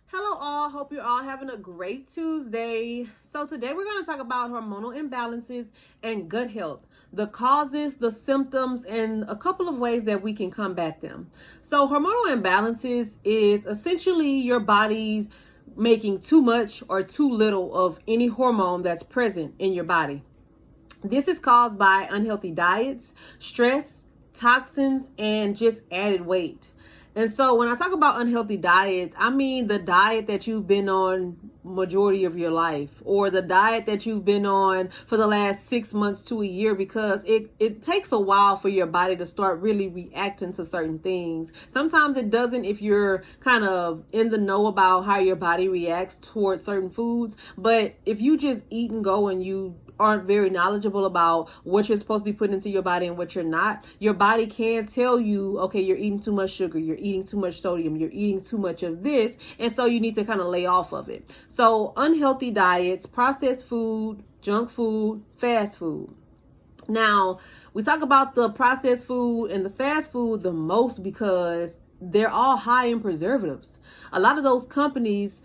Hello all, hope you're all having a great Tuesday. So today we're going to talk about hormonal imbalances and gut health, the causes, the symptoms, and a couple of ways that we can combat them. So hormonal imbalances is essentially your body's making too much or too little of any hormone that's present in your body. This is caused by unhealthy diets, stress, toxins, and just added weight. And so when I talk about unhealthy diets, I mean the diet that you've been on majority of your life, or the diet that you've been on for the last 6 months to a year, because it takes a while for your body to start really reacting to certain things. Sometimes it doesn't if you're kind of in the know about how your body reacts towards certain foods. But if you just eat and go and you aren't very knowledgeable about what you're supposed to be putting into your body and what you're not, your body can tell you, okay, you're eating too much sugar, you're eating too much sodium, you're eating too much of this, and so you need to kind of lay off of it. So unhealthy diets, processed food, junk food, fast food. Now, we talk about the processed food and the fast food the most because they're all high in preservatives. A lot of those companies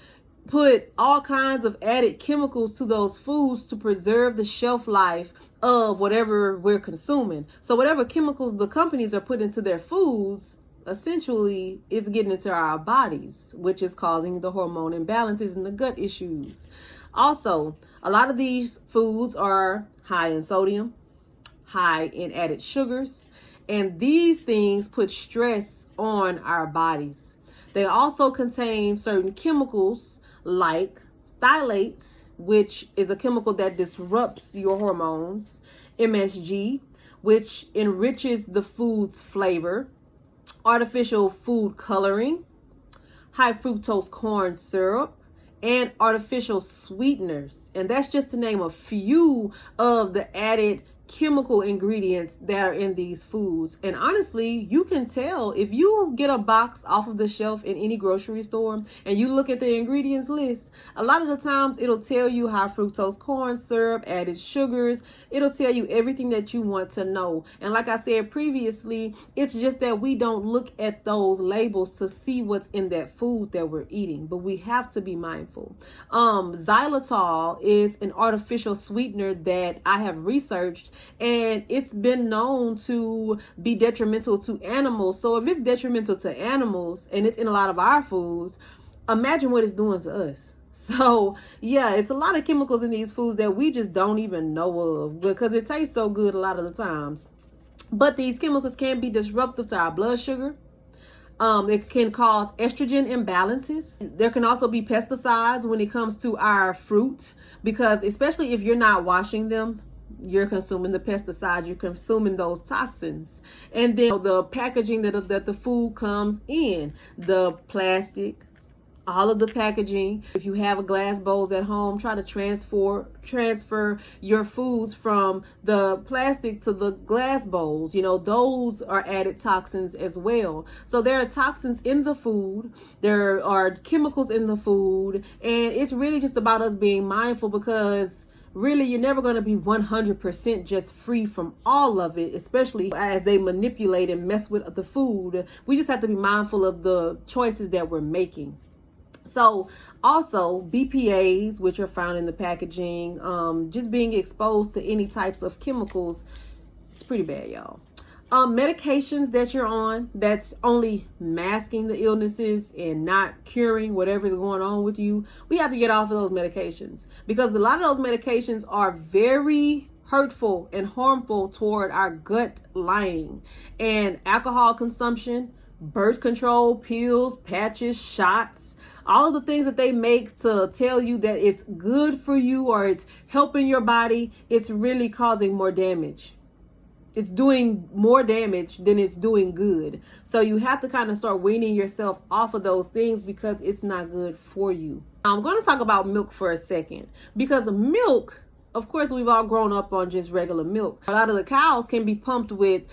put all kinds of added chemicals to those foods to preserve the shelf life of whatever we're consuming. So whatever chemicals the companies are putting into their foods, essentially it's getting into our bodies, which is causing the hormone imbalances and the gut issues. Also, a lot of these foods are high in sodium, high in added sugars, and these things put stress on our bodies. They also contain certain chemicals like phthalates, which is a chemical that disrupts your hormones, MSG, which enriches the food's flavor, artificial food coloring, high fructose corn syrup, and artificial sweeteners. And that's just to name a few of the added chemical ingredients that are in these foods. And honestly, you can tell if you get a box off of the shelf in any grocery store and you look at the ingredients list, a lot of the times it'll tell you high fructose corn syrup, added sugars. It'll tell you everything that you want to know. And like I said previously, it's just that we don't look at those labels to see what's in that food that we're eating, but we have to be mindful. Xylitol is an artificial sweetener that I have researched, and it's been known to be detrimental to animals. So if it's detrimental to animals and it's in a lot of our foods, imagine what it's doing to us. So yeah, it's a lot of chemicals in these foods that we just don't even know of because it tastes so good a lot of the times. But these chemicals can be disruptive to our blood sugar. It can cause estrogen imbalances. There can also be pesticides when it comes to our fruit, because especially if you're not washing them, you're consuming the pesticides, you're consuming those toxins. And then the packaging that the food comes in, the plastic, all of the packaging. If you have a glass bowls at home, try to transfer your foods from the plastic to the glass bowls. Those are added toxins as well. So there are toxins in the food, there are chemicals in the food, and it's really just about us being mindful, because really, you're never going to be 100% just free from all of it, especially as they manipulate and mess with the food. We just have to be mindful of the choices that we're making. So also BPAs, which are found in the packaging, just being exposed to any types of chemicals, it's pretty bad, y'all. Medications that you're on that's only masking the illnesses and not curing whatever's going on with you, we have to get off of those medications, because a lot of those medications are very hurtful and harmful toward our gut lining. And alcohol consumption, birth control pills, patches, shots, all of the things that they make to tell you that it's good for you or it's helping your body, it's really causing more damage. It's doing more damage than it's doing good. So you have to kind of start weaning yourself off of those things because it's not good for you. I'm going to talk about milk for a second, because milk, of course, we've all grown up on just regular milk. A lot of the cows can be pumped with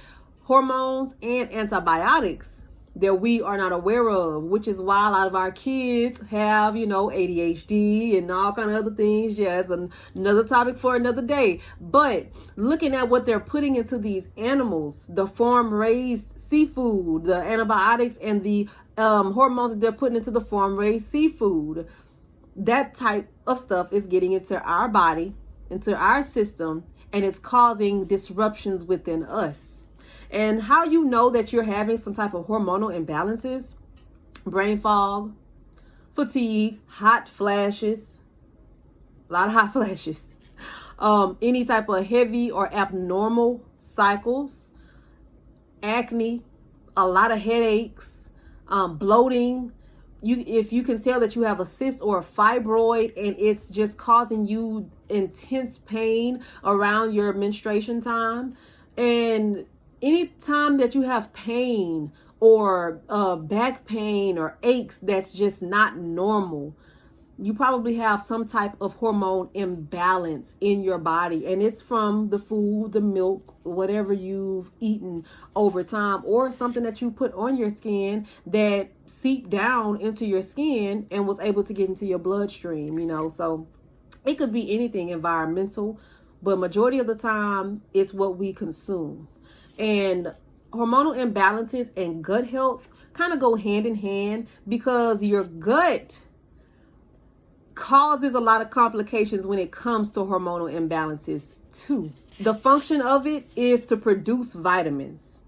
hormones and antibiotics that we are not aware of, which is why a lot of our kids have, ADHD and all kind of other things. Yes, another topic for another day. But looking at what they're putting into these animals, the farm-raised seafood, the antibiotics and the hormones that they're putting into the farm-raised seafood, that type of stuff is getting into our body, into our system, and it's causing disruptions within us. And how you know that you're having some type of hormonal imbalances: brain fog, fatigue, hot flashes, a lot of hot flashes, any type of heavy or abnormal cycles, acne, a lot of headaches, bloating. If you can tell that you have a cyst or a fibroid and it's just causing you intense pain around your menstruation time, and any time that you have pain or back pain or aches that's just not normal, you probably have some type of hormone imbalance in your body. And it's from the food, the milk, whatever you've eaten over time, or something that you put on your skin that seeped down into your skin and was able to get into your bloodstream, So it could be anything environmental, but majority of the time it's what we consume. And hormonal imbalances and gut health kind of go hand in hand, because your gut causes a lot of complications when it comes to hormonal imbalances too. The function of it is to produce vitamins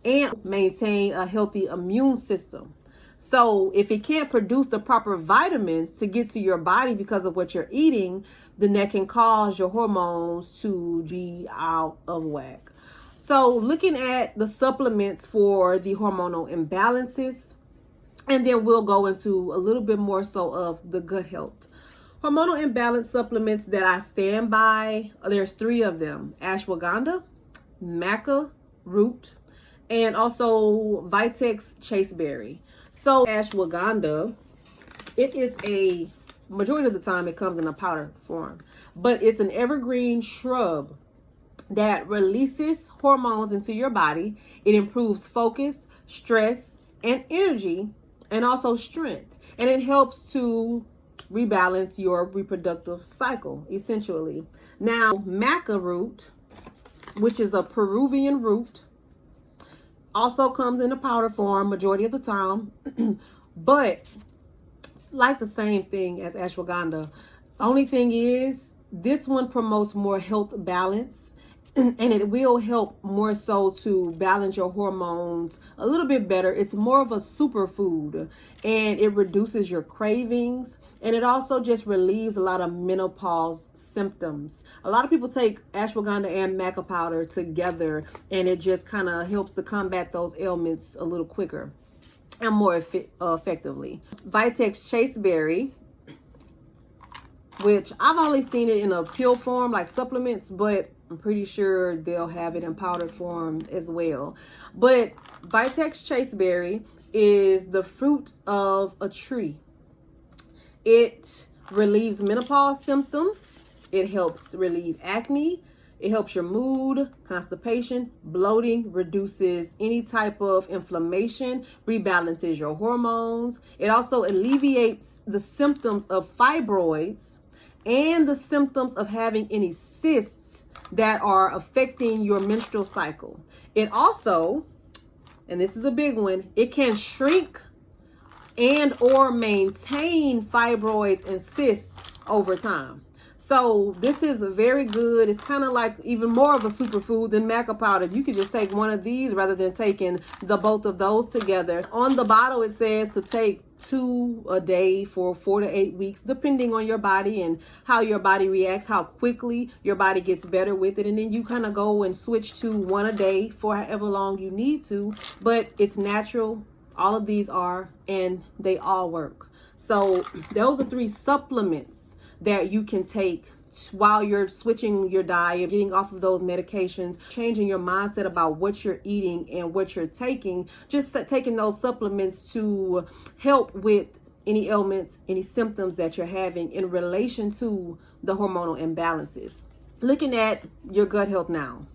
and maintain a healthy immune system. So if it can't produce the proper vitamins to get to your body because of what you're eating, then that can cause your hormones to be out of whack. So looking at the supplements for the hormonal imbalances, and then we'll go into a little bit more so of the gut health. Hormonal imbalance supplements that I stand by, there's 3 of them: ashwagandha, maca root, and also Vitex chaseberry. So ashwagandha, it is majority of the time it comes in a powder form, but it's an evergreen shrub that releases hormones into your body. It improves focus, stress, and energy, and also strength. And it helps to rebalance your reproductive cycle, essentially. Now, maca root, which is a Peruvian root, also comes in a powder form majority of the time, but it's like the same thing as ashwagandha. Only thing is, this one promotes more health balance, and it will help more so to balance your hormones a little bit better. It's more of a superfood, and it reduces your cravings, and it also just relieves a lot of menopause symptoms. A lot of people take ashwagandha and maca powder together, and it just kind of helps to combat those ailments a little quicker and more effectively. Vitex chaseberry, which I've only seen it in a pill form, like supplements, but I'm pretty sure they'll have it in powdered form as well. But Vitex chaseberry is the fruit of a tree. It relieves menopause symptoms. It helps relieve acne. It helps your mood, constipation, bloating, reduces any type of inflammation, rebalances your hormones. It also alleviates the symptoms of fibroids and the symptoms of having any cysts that are affecting your menstrual cycle. It also, and this is a big one, it can shrink and or maintain fibroids and cysts over time. So this is very good. It's kind of like even more of a superfood than maca powder. You could just take one of these rather than taking the both of those together. On the bottle, it says to take 2 a day for 4 to 8 weeks, depending on your body and how your body reacts, how quickly your body gets better with it. And then you kind of go and switch to 1 a day for however long you need to. But it's natural. All of these are, and they all work. So those are 3 supplements that you can take while you're switching your diet, getting off of those medications, changing your mindset about what you're eating and what you're taking, just taking those supplements to help with any ailments, any symptoms that you're having in relation to the hormonal imbalances. Looking at your gut health now,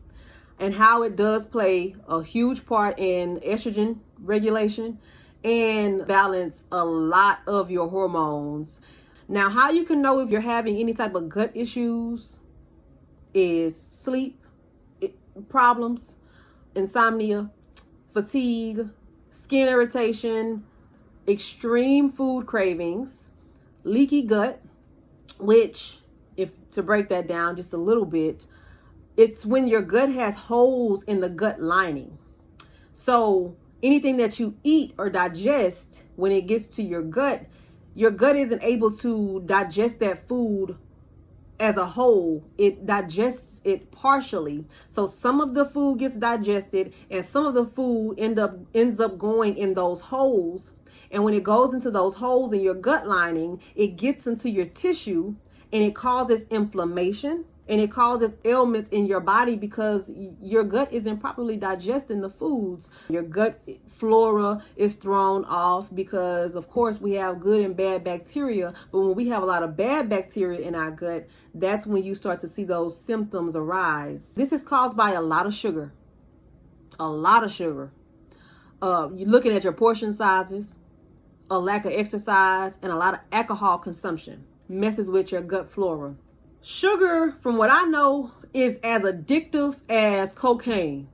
and how it does play a huge part in estrogen regulation and balance a lot of your hormones. Now, how you can know if you're having any type of gut issues is sleep problems, insomnia, fatigue, skin irritation, extreme food cravings, leaky gut, which, if to break that down just a little bit, it's when your gut has holes in the gut lining. So anything that you eat or digest, when it gets to your gut isn't able to digest that food as a whole. It digests it partially. So some of the food gets digested and some of the food ends up going in those holes. And when it goes into those holes in your gut lining, it gets into your tissue and it causes inflammation and it causes ailments in your body because your gut isn't properly digesting the foods. Your gut flora is thrown off because, of course, we have good and bad bacteria. But when we have a lot of bad bacteria in our gut, that's when you start to see those symptoms arise. This is caused by a lot of sugar. A lot of sugar. You're looking at your portion sizes, a lack of exercise, and a lot of alcohol consumption messes with your gut flora. Sugar, from what I know, is as addictive as cocaine.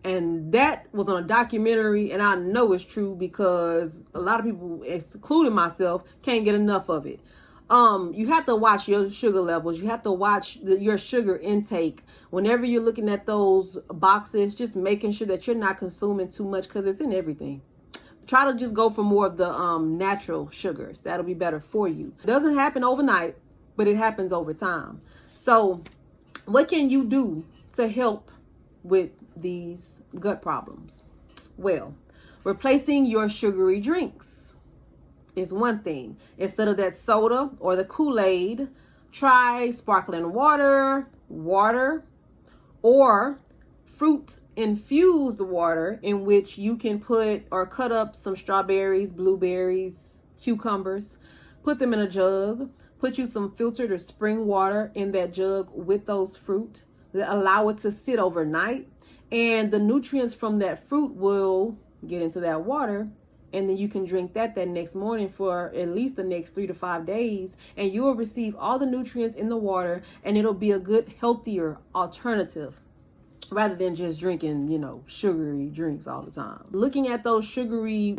And that was on a documentary, and I know it's true because a lot of people, including myself, can't get enough of it. You have to watch your sugar levels. You have to watch your sugar intake. Whenever you're looking at those boxes, just making sure that you're not consuming too much because it's in everything. Try to just go for more of the natural sugars. That'll be better for you. It doesn't happen overnight, but it happens over time. So what can you do to help with these gut problems? Well, replacing your sugary drinks is one thing. Instead of that soda or the Kool-Aid, try sparkling water, or fruit infused water in which you can put or cut up some strawberries, blueberries, cucumbers, put them in a jug, put you some filtered or spring water in that jug with those fruit, allow it to sit overnight, and the nutrients from that fruit will get into that water, and then you can drink that next morning for at least the next 3 to 5 days, and you will receive all the nutrients in the water, and it'll be a good, healthier alternative rather than just drinking, sugary drinks all the time. Looking at those sugary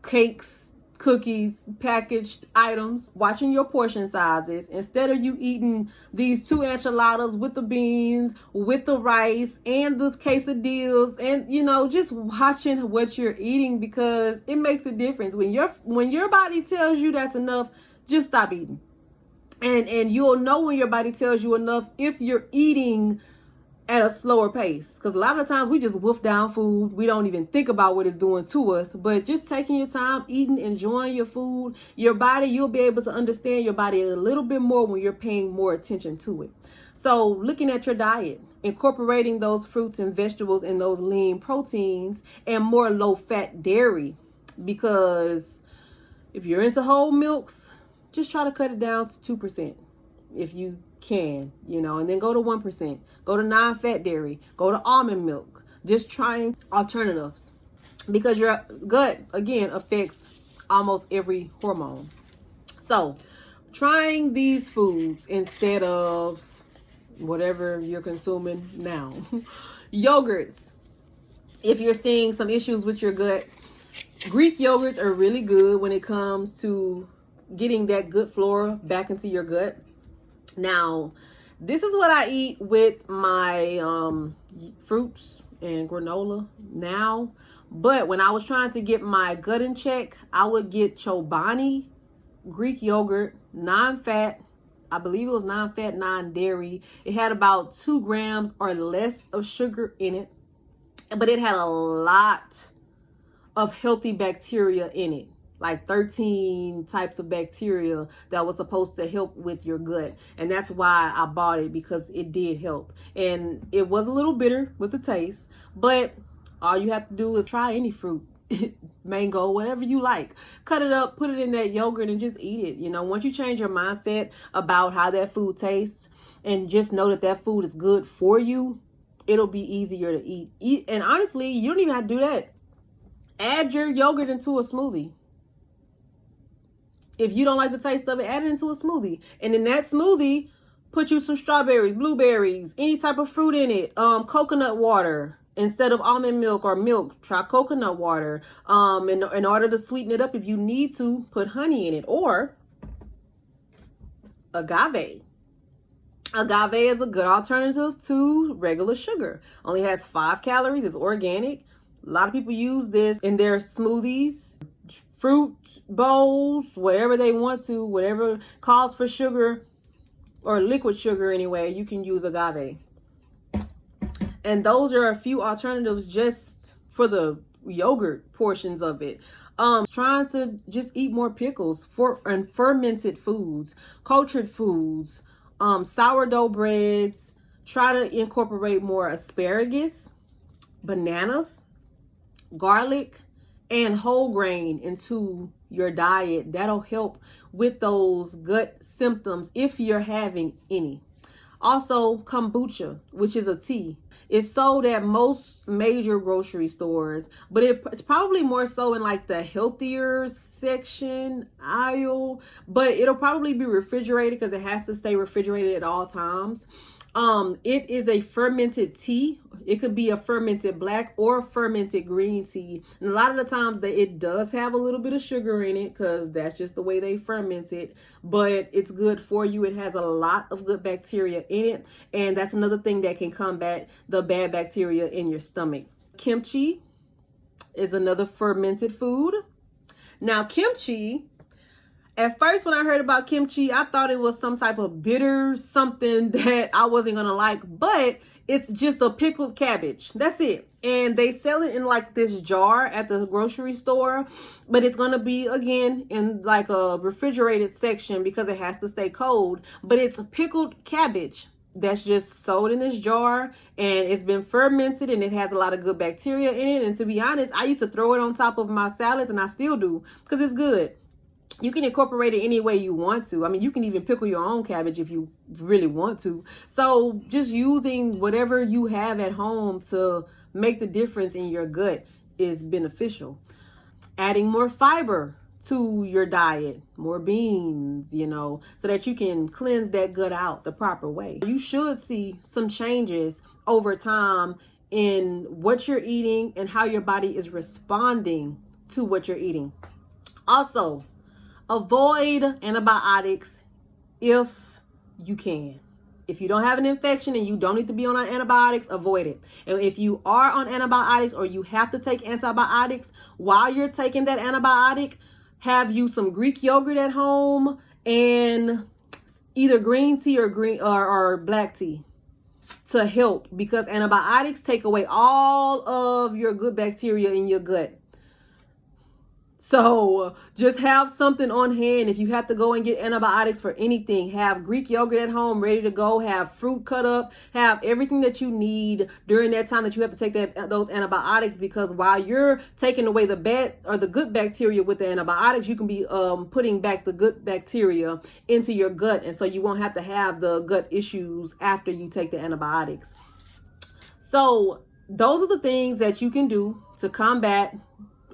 cakes, cookies, packaged items, watching your portion sizes. Instead of you eating these 2 enchiladas with the beans, with the rice, and the quesadillas, and just watching what you're eating, because it makes a difference. When your body tells you that's enough, just stop eating. And you'll know when your body tells you enough if you're eating at a slower pace, because a lot of times we just wolf down food. We don't even think about what it's doing to us. But just taking your time, eating, enjoying your food, your body, you'll be able to understand your body a little bit more when you're paying more attention to it. So looking at your diet, incorporating those fruits and vegetables and those lean proteins and more low-fat dairy, because if you're into whole milks, just try to cut it down to 2% if you can, and then go to 1%, go to non-fat dairy, go to almond milk. Just trying alternatives, because your gut, again, affects almost every hormone. So trying these foods instead of whatever you're consuming now. Yogurts, if you're seeing some issues with your gut, Greek yogurts are really good when it comes to getting that good flora back into your gut. Now, this is what I eat with my fruits and granola now. But when I was trying to get my gut in check, I would get Chobani Greek yogurt, non-fat. I believe it was non-fat, non-dairy. It had about 2 grams or less of sugar in it. But it had a lot of healthy bacteria in it. Like 13 types of bacteria that was supposed to help with your gut. And that's why I bought it, because it did help. And it was a little bitter with the taste, but all you have to do is try any fruit, mango, whatever you like. Cut it up, put it in that yogurt, and just eat it. Once you change your mindset about how that food tastes and just know that food is good for you, it'll be easier to eat. And honestly, you don't even have to do that. Add your yogurt into a smoothie. If you don't like the taste of it, add it into a smoothie. And in that smoothie, put you some strawberries, blueberries, any type of fruit in it. Coconut water. Instead of almond milk or milk, try coconut water. In order to sweeten it up, if you need to, put honey in it. Or agave. Agave is a good alternative to regular sugar. Only has 5 calories. It's organic. A lot of people use this in their smoothies, fruit bowls, whatever they want to, whatever calls for sugar or liquid sugar anyway, you can use agave. And those are a few alternatives just for the yogurt portions of it. Trying to just eat more pickles and fermented foods, cultured foods, sourdough breads. Try to incorporate more asparagus, bananas, garlic, and whole grain into your diet. That'll help with those gut symptoms if you're having any. Also, kombucha, which is a tea. It's sold at most major grocery stores, but it's probably more so in like the healthier section aisle, but it'll probably be refrigerated because it has to stay refrigerated at all times. It is a fermented tea. It could be a fermented black or fermented green tea. And a lot of the times that it does have a little bit of sugar in it because that's just the way they ferment it, but it's good for you. It has a lot of good bacteria in it. And that's another thing that can combat the bad bacteria in your stomach. Kimchi is another fermented food. Now, kimchi, at first, when I heard about kimchi, I thought it was some type of bitter something that I wasn't going to like, but it's just a pickled cabbage. That's it. And they sell it in like this jar at the grocery store, but it's going to be, again, in like a refrigerated section because it has to stay cold. But it's a pickled cabbage that's just sold in this jar, and it's been fermented, and it has a lot of good bacteria in it. And to be honest, I used to throw it on top of my salads, and I still do because it's good. You can incorporate it any way you want to. I mean, you can even pickle your own cabbage if you really want to. So just using whatever you have at home to make the difference in your gut is beneficial. Adding more fiber to your diet, more beans, so that you can cleanse that gut out the proper way. You should see some changes over time in what you're eating and how your body is responding to what you're eating. Also, avoid antibiotics if you can. If you don't have an infection and you don't need to be on antibiotics, avoid it. And if you are on antibiotics or you have to take antibiotics, while you're taking that antibiotic, have you some Greek yogurt at home and either green tea or black tea to help, because antibiotics take away all of your good bacteria in your gut. So just have something on hand. If you have to go and get antibiotics for anything, have Greek yogurt at home ready to go, have fruit cut up, have everything that you need during that time that you have to take those antibiotics, because while you're taking away the bad or the good bacteria with the antibiotics, you can be putting back the good bacteria into your gut. And so you won't have to have the gut issues after you take the antibiotics. So those are the things that you can do to combat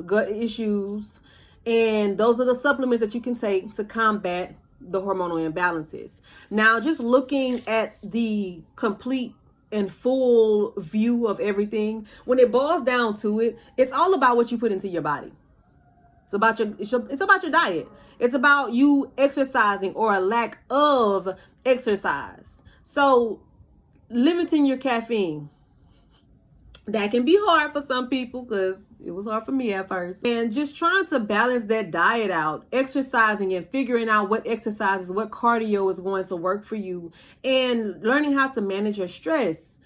gut issues, and those are the supplements that you can take to combat the hormonal imbalances. Now, just looking at the complete and full view of everything, when it boils down to it, it's all about what you put into your body. It's about your diet. It's about you exercising or a lack of exercise. So limiting your caffeine. That can be hard for some people because it was hard for me at first. And just trying to balance that diet out, exercising and figuring out what exercises, what cardio is going to work for you, and learning how to manage your stress.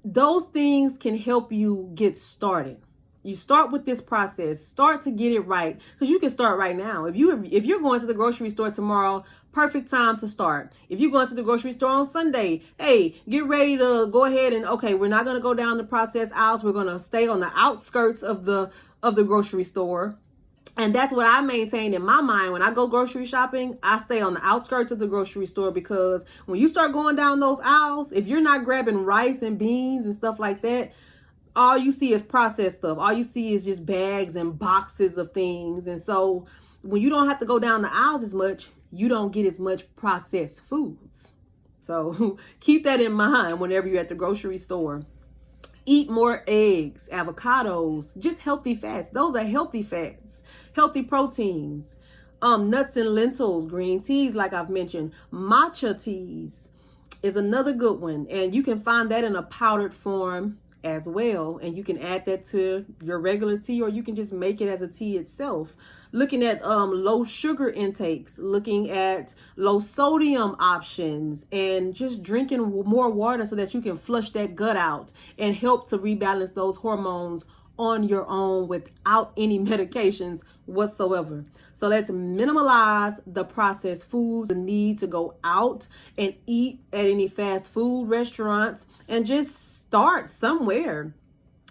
Those things can help you get started. You start with this process, start to get it right, because you can start right now. If you're going to the grocery store tomorrow, perfect time to start. If you're going to the grocery store on Sunday, hey, get ready to go ahead and, okay, we're not going to go down the processed aisles. We're going to stay on the outskirts of the grocery store. And that's what I maintain in my mind. When I go grocery shopping, I stay on the outskirts of the grocery store, because when you start going down those aisles, if you're not grabbing rice and beans and stuff like that, all you see is processed stuff. All you see is just bags and boxes of things. And so when you don't have to go down the aisles as much, you don't get as much processed foods. So keep that in mind whenever you're at the grocery store. Eat more eggs, avocados, just healthy fats. Those are healthy fats, healthy proteins, nuts and lentils, green teas, like I've mentioned. Matcha teas is another good one. And you can find that in a powdered form as well. And you can add that to your regular tea, or you can just make it as a tea itself. Looking at low sugar intakes, looking at low sodium options, and just drinking more water so that you can flush that gut out and help to rebalance those hormones on your own without any medications whatsoever. So let's minimize the processed foods, the need to go out and eat at any fast food restaurants, and just start somewhere.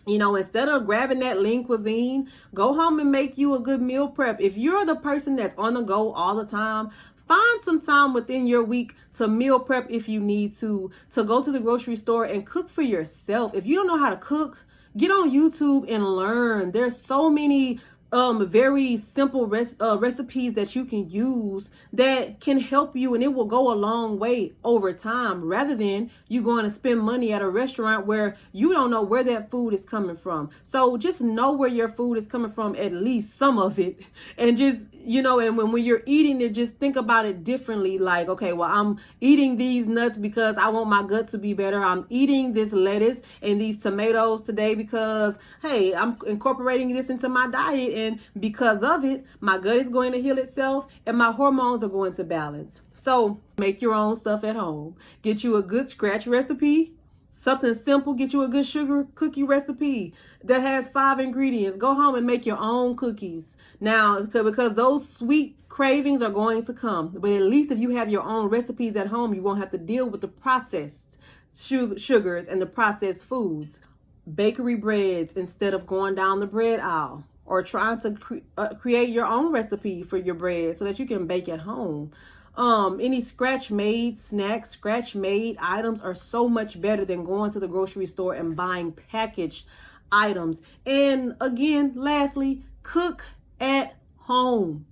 You know, instead of grabbing that lean cuisine, go home and make you a good meal prep. If you're the person that's on the go all the time, find some time within your week to meal prep if you need to go to the grocery store and cook for yourself. If you don't know how to cook, get on YouTube and learn. There's so many very simple recipes that you can use that can help you, and it will go a long way over time, rather than you going to spend money at a restaurant where you don't know where that food is coming from. So just know where your food is coming from, at least some of it, and just, you know, and when you're eating it, just think about it differently. Like, okay, well, I'm eating these nuts because I want my gut to be better. I'm eating this lettuce and these tomatoes today because, hey, I'm incorporating this into my diet, and because of it, my gut is going to heal itself and my hormones are going to balance. So make your own stuff at home. Get you a good scratch recipe, something simple. Get you a good sugar cookie recipe that has 5 ingredients. Go home and make your own cookies. Now, because those sweet cravings are going to come, but at least if you have your own recipes at home, you won't have to deal with the processed sugars and the processed foods. Bakery breads instead of going down the bread aisle, or trying to create your own recipe for your bread so that you can bake at home. Any scratch-made snacks, scratch-made items are so much better than going to the grocery store and buying packaged items. And again, lastly, cook at home.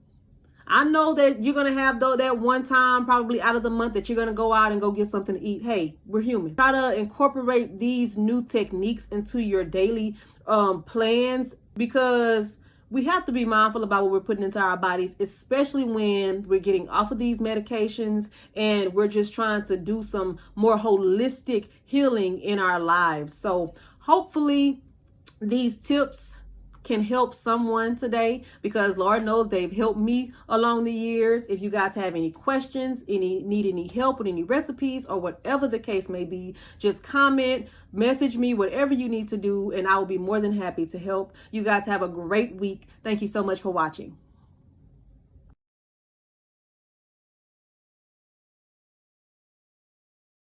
I know that you're going to have that one time probably out of the month that you're going to go out and go get something to eat. Hey, we're human. Try to incorporate these new techniques into your daily plans, because we have to be mindful about what we're putting into our bodies, especially when we're getting off of these medications and we're just trying to do some more holistic healing in our lives. So hopefully these tips can help someone today, because Lord knows they've helped me along the years. If you guys have any questions, need any help with any recipes, or whatever the case may be, just comment, message me, whatever you need to do, and I will be more than happy to help. You guys have a great week. Thank you so much for watching.